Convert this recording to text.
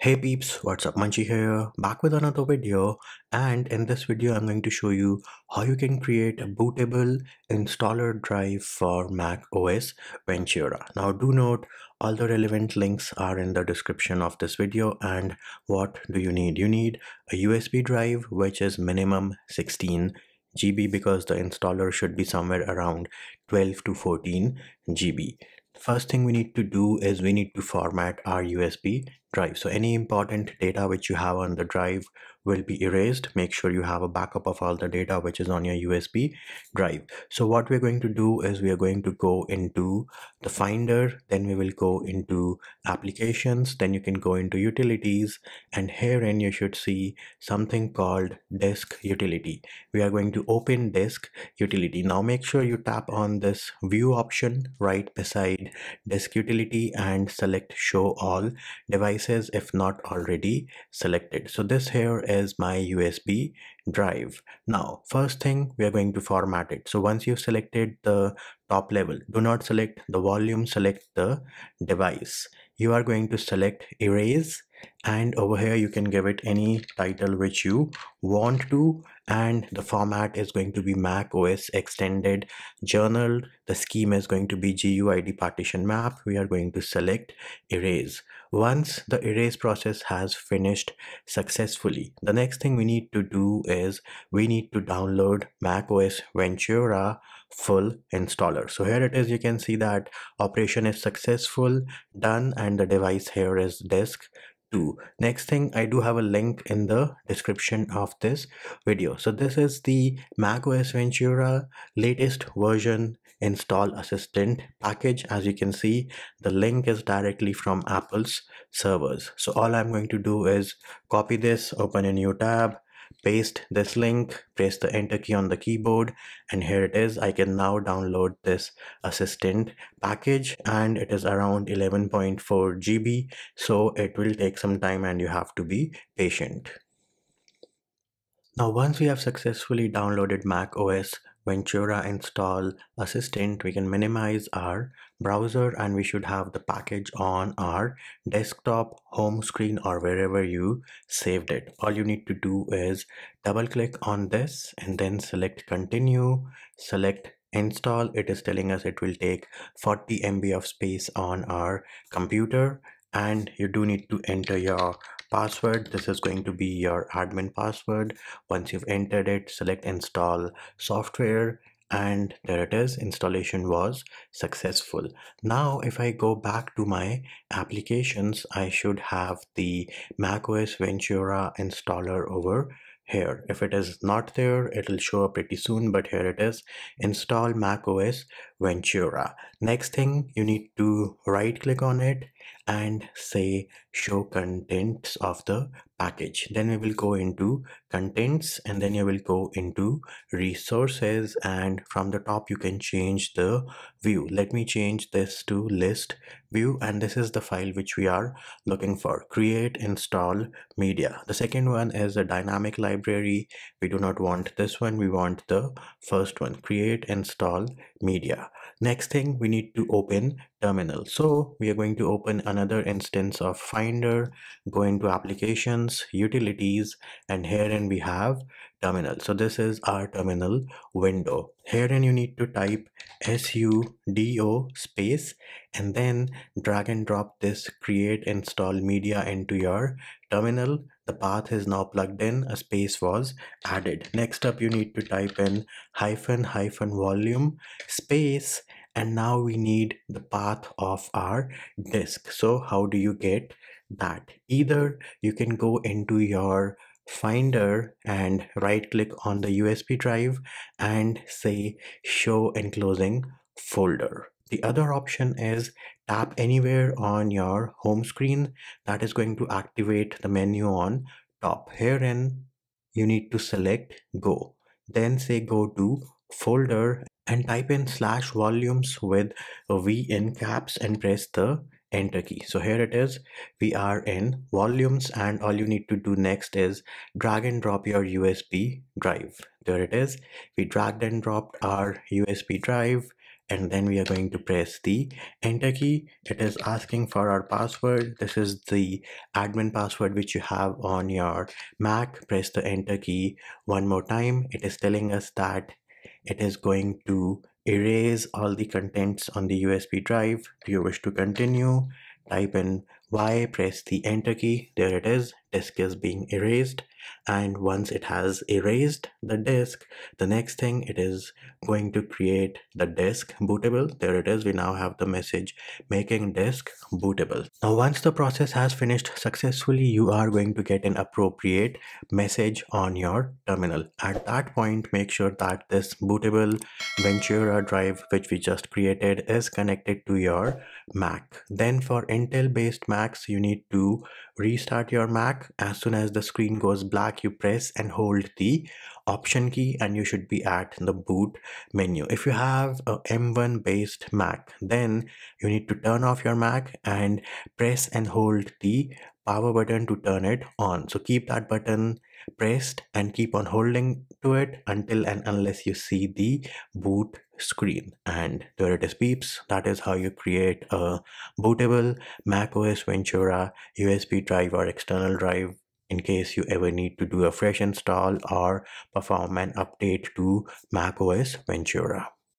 Hey peeps, what's up? Munchie here, back with another video, and in this video I'm going to show you how you can create a bootable installer drive for Mac OS Ventura. Now do note, all the relevant links are in the description of this video. And what do you need? You need a USB drive which is minimum 16 GB because the installer should be somewhere around 12 to 14 GB. First thing we need to do is we need to format our USB drive. So any important data which you have on the drive will be erased. Make sure you have a backup of all the data which is on your USB drive. So what we're going to do is we are going to go into the Finder, then we will go into Applications, then you can go into Utilities, and herein you should see something called Disk Utility. We are going to open Disk Utility. Now make sure you tap on this View option right beside Disk Utility and select Show All Devices if not already selected. So this here is my USB drive. Now first thing, we are going to format it. So once you've selected the top level, do not select the volume, select the device. You are going to select Erase, and over here you can give it any title which you want to, and the format is going to be Mac OS Extended Journal. The scheme is going to be GUID partition map. We are going to select Erase. Once the erase process has finished successfully, the next thing we need to do is we need to download Mac OS Ventura full installer. So here it is. You can see that operation is successful, done, and the device here is disk 2. Next thing, I do have a link in the description of this video. So this is the macOS Ventura latest version install assistant package. As you can see, the link is directly from Apple's servers. So all I'm going to do is copy this, open a new tab, paste this link, press the enter key on the keyboard, and here it is. I can now download this assistant package, and it is around 11.4 GB, so it will take some time and you have to be patient. Now once we have successfully downloaded Mac OS Ventura Install Assistant, we can minimize our browser and we should have the package on our desktop, home screen, or wherever you saved it. All you need to do is double click on this and then select continue, select install. It is telling us it will take 40 MB of space on our computer, and you do need to enter your password. This is going to be your admin password. Once you've entered it, select install software, and there it is. Installation was successful. Now if I go back to my applications, I should have the macOS Ventura installer over here. If it is not there, it will show up pretty soon, but here it is. Install macOS Ventura. Next thing, you need to right click on it and say show contents of the package. Then we will go into contents, and then you will go into resources, and from the top you can change the view. Let me change this to list view, and this is the file which we are looking for, create install media. The second one is a dynamic library. We do not want this one, we want the first one, create install media. Next thing, we need to open terminal. So we are going to open another instance of Finder, go into applications, utilities, and herein we have terminal. So this is our terminal window. Herein you need to type sudo space and then drag and drop this create install media into your terminal. The path is now plugged in, a space was added. Next up, you need to type in -- volume space, and now we need the path of our disk. So how do you get that? Either you can go into your Finder and right click on the USB drive and say show enclosing folder. The other option is tap anywhere on your home screen. That is going to activate the menu on top. Herein you need to select go, then say go to folder and type in /volumes with a V in caps and press the enter key. So here it is, we are in volumes, and all you need to do next is drag and drop your USB drive. There it is, we dragged and dropped our USB drive, and then we are going to press the enter key. It is asking for our password. This is the admin password which you have on your Mac. Press the enter key one more time. It is telling us that it is going to erase all the contents on the USB drive. Do you wish to continue? Type in Y, press the enter key. There it is. Disk is being erased. And once it has erased the disk, the next thing it is going to create the disk bootable. There it is. We now have the message making disk bootable. Now, once the process has finished successfully, you are going to get an appropriate message on your terminal. At that point, make sure that this bootable Ventura drive which we just created is connected to your Mac. Then for Intel based Macs, you need to restart your Mac. As soon as the screen goes black, you press and hold the option key and you should be at the boot menu. If you have a M1 based Mac, then you need to turn off your Mac and press and hold the power button to turn it on. So keep that button pressed and keep on holding to it until and unless you see the boot screen, and there it is peeps. That is how you create a bootable macOS Ventura USB drive or external drive in case you ever need to do a fresh install or perform an update to macOS Ventura.